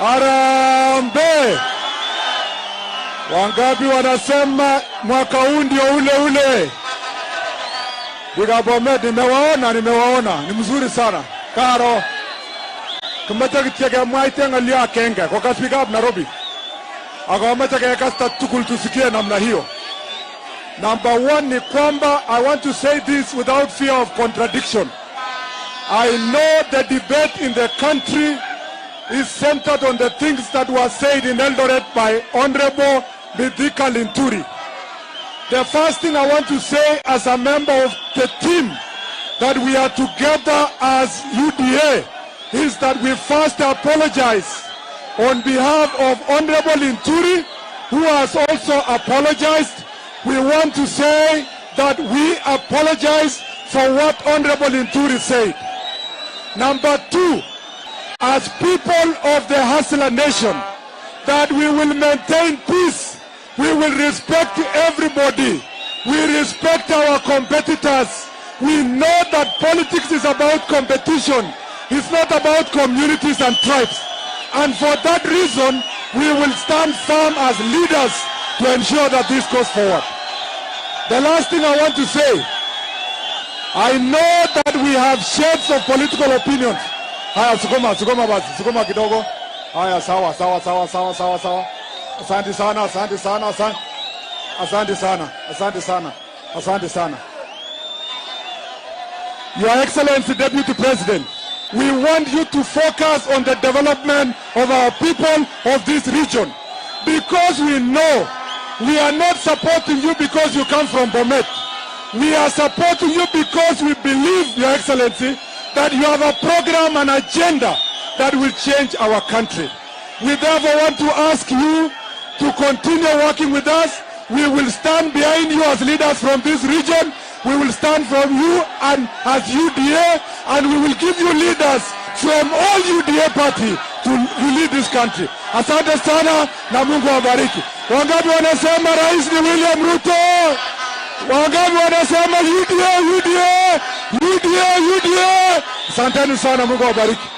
Arambe. Wangapi wanasema mwaka huu ndio ule ule? Bomet, nimewaona. Ni mzuri sana. Karo. Kumbacha kicheke mwaitenga liya kenga. Kwa speak up Nairobi. Akawamacha kasta tukul tusikie namna hiyo. Number one ni kwamba I want to say this without fear of contradiction. I know the debate in the country is centered on the things that were said in Eldoret by Honorable Mithika Linturi. The first thing I want to say as a member of the team that we are together as UDA is that we first apologize on behalf of Honorable Linturi, who has also apologized. We want to say that we apologize for what Honorable Linturi said. Number two, as people of the Hustler Nation, that we will maintain peace. We will respect everybody. We respect our competitors. We know that politics is about competition. It's not about communities and tribes. And for that reason, we will stand firm as leaders to ensure that this goes forward. The last thing I want to say, I know that we have shades of political opinions. Haya, sukuma kidogo. Haya, sawa. Asante sana. Your Excellency Deputy President, we want you to focus on the development of our people of this region, because we know we are not supporting you because you come from Bomet. We are supporting you because we believe, Your Excellency, that you have a program and agenda that will change our country. We therefore want to ask you to continue working with us. We will stand behind you as leaders from this region. We will stand from you and as UDA, and we will give you leaders from all UDA party to lead this country. Asante sana na Mungu awabariki. Wangapi wanasema Rais ni William Ruto? Wangapi wanasema UDA? Asanteni sana, Mungu awabariki.